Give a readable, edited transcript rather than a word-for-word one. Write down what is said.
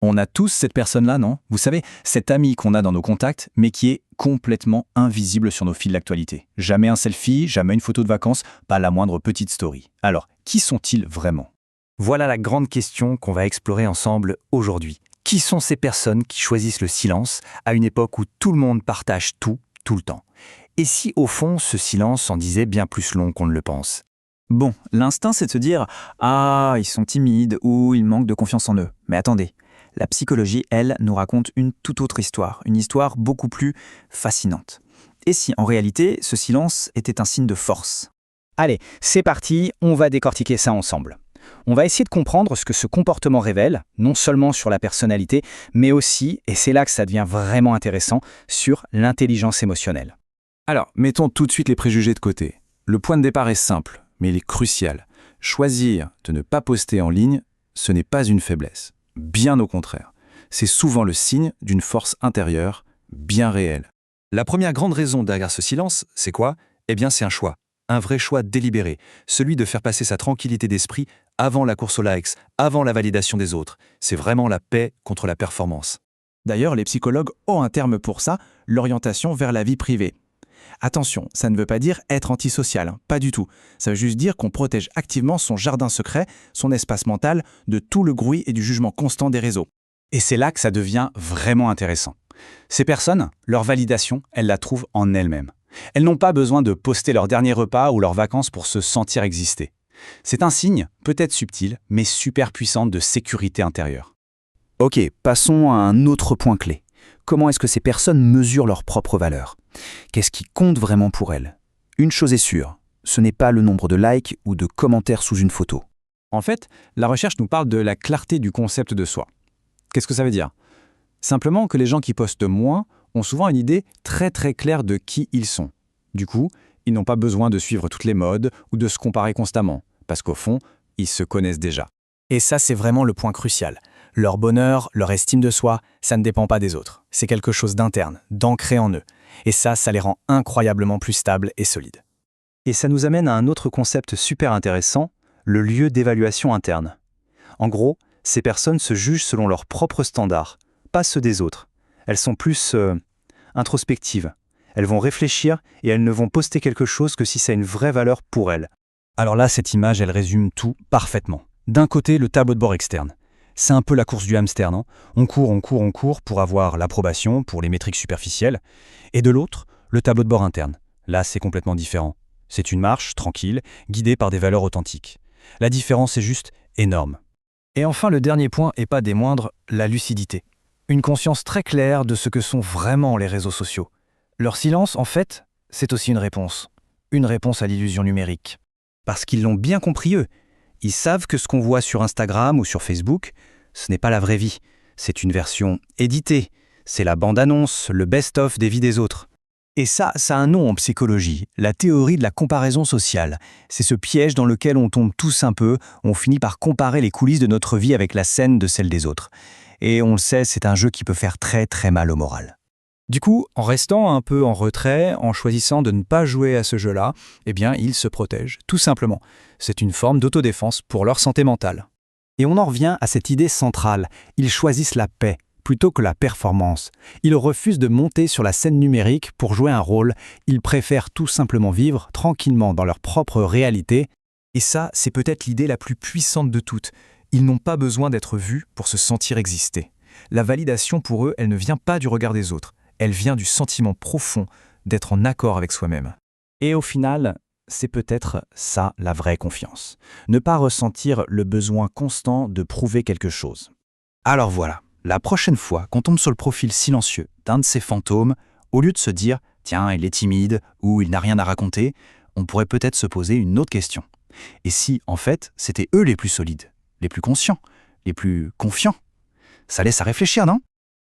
On a tous cette personne-là, non? Vous savez, cet ami qu'on a dans nos contacts, mais qui est complètement invisible sur nos fils d'actualité. Jamais un selfie, jamais une photo de vacances, pas la moindre petite story. Alors, qui sont-ils vraiment? Voilà la grande question qu'on va explorer ensemble aujourd'hui. Qui sont ces personnes qui choisissent le silence à une époque où tout le monde partage tout, tout le temps? Et si, au fond, ce silence en disait bien plus long qu'on ne le pense? Bon, l'instinct c'est de se dire « Ah, ils sont timides » ou « Ils manquent de confiance en eux ». Mais attendez, la psychologie, elle, nous raconte une toute autre histoire, une histoire beaucoup plus fascinante. Et si, en réalité, ce silence était un signe de force? Allez, c'est parti, on va décortiquer ça ensemble. On va essayer de comprendre ce que ce comportement révèle, non seulement sur la personnalité, mais aussi, et c'est là que ça devient vraiment intéressant, sur l'intelligence émotionnelle. Alors, mettons tout de suite les préjugés de côté. Le point de départ est simple, mais il est crucial. Choisir de ne pas poster en ligne, ce n'est pas une faiblesse. Bien au contraire. C'est souvent le signe d'une force intérieure bien réelle. La première grande raison derrière ce silence, c'est quoi? Eh bien, c'est un choix. Un vrai choix délibéré. Celui de faire passer sa tranquillité d'esprit avant la course aux likes, avant la validation des autres. C'est vraiment la paix contre la performance. D'ailleurs, les psychologues ont un terme pour ça, l'orientation vers la vie privée. Attention, ça ne veut pas dire être antisocial, pas du tout. Ça veut juste dire qu'on protège activement son jardin secret, son espace mental, de tout le bruit et du jugement constant des réseaux. Et c'est là que ça devient vraiment intéressant. Ces personnes, leur validation, elles la trouvent en elles-mêmes. Elles n'ont pas besoin de poster leur dernier repas ou leurs vacances pour se sentir exister. C'est un signe, peut-être subtil, mais super puissant de sécurité intérieure. Ok, passons à un autre point clé. Comment est-ce que ces personnes mesurent leur propre valeur? Qu'est-ce qui compte vraiment pour elles? Une chose est sûre, ce n'est pas le nombre de likes ou de commentaires sous une photo. En fait, la recherche nous parle de la clarté du concept de soi. Qu'est-ce que ça veut dire? Simplement que les gens qui postent moins ont souvent une idée très très claire de qui ils sont. Du coup, ils n'ont pas besoin de suivre toutes les modes ou de se comparer constamment, parce qu'au fond, ils se connaissent déjà. Et ça, c'est vraiment le point crucial. Leur bonheur, leur estime de soi, ça ne dépend pas des autres. C'est quelque chose d'interne, d'ancré en eux. Et ça les rend incroyablement plus stables et solides. Et ça nous amène à un autre concept super intéressant, le lieu d'évaluation interne. En gros, ces personnes se jugent selon leurs propres standards, pas ceux des autres. Elles sont plus introspectives. Elles vont réfléchir et elles ne vont poster quelque chose que si ça a une vraie valeur pour elles. Alors là, cette image, elle résume tout parfaitement. D'un côté, le tableau de bord externe. C'est un peu la course du hamster, non? On court pour avoir l'approbation, pour les métriques superficielles. Et de l'autre, le tableau de bord interne. Là, c'est complètement différent. C'est une marche tranquille, guidée par des valeurs authentiques. La différence est juste énorme. Et enfin, le dernier point, et pas des moindres, la lucidité. Une conscience très claire de ce que sont vraiment les réseaux sociaux. Leur silence, en fait, c'est aussi une réponse. Une réponse à l'illusion numérique. Parce qu'ils l'ont bien compris eux. Ils savent que ce qu'on voit sur Instagram ou sur Facebook, ce n'est pas la vraie vie. C'est une version éditée. C'est la bande-annonce, le best-of des vies des autres. Et ça a un nom en psychologie, la théorie de la comparaison sociale. C'est ce piège dans lequel on tombe tous un peu, on finit par comparer les coulisses de notre vie avec la scène de celle des autres. Et on le sait, c'est un jeu qui peut faire très très mal au moral. Du coup, en restant un peu en retrait, en choisissant de ne pas jouer à ce jeu-là, eh bien, ils se protègent, tout simplement. C'est une forme d'autodéfense pour leur santé mentale. Et on en revient à cette idée centrale. Ils choisissent la paix plutôt que la performance. Ils refusent de monter sur la scène numérique pour jouer un rôle. Ils préfèrent tout simplement vivre tranquillement dans leur propre réalité. Et ça, c'est peut-être l'idée la plus puissante de toutes. Ils n'ont pas besoin d'être vus pour se sentir exister. La validation pour eux, elle ne vient pas du regard des autres. Elle vient du sentiment profond d'être en accord avec soi-même. Et au final, c'est peut-être ça la vraie confiance. Ne pas ressentir le besoin constant de prouver quelque chose. Alors voilà, la prochaine fois qu'on tombe sur le profil silencieux d'un de ces fantômes, au lieu de se dire « tiens, il est timide » ou « il n'a rien à raconter », on pourrait peut-être se poser une autre question. Et si, en fait, c'était eux les plus solides, les plus conscients, les plus confiants? Ça laisse à réfléchir, non?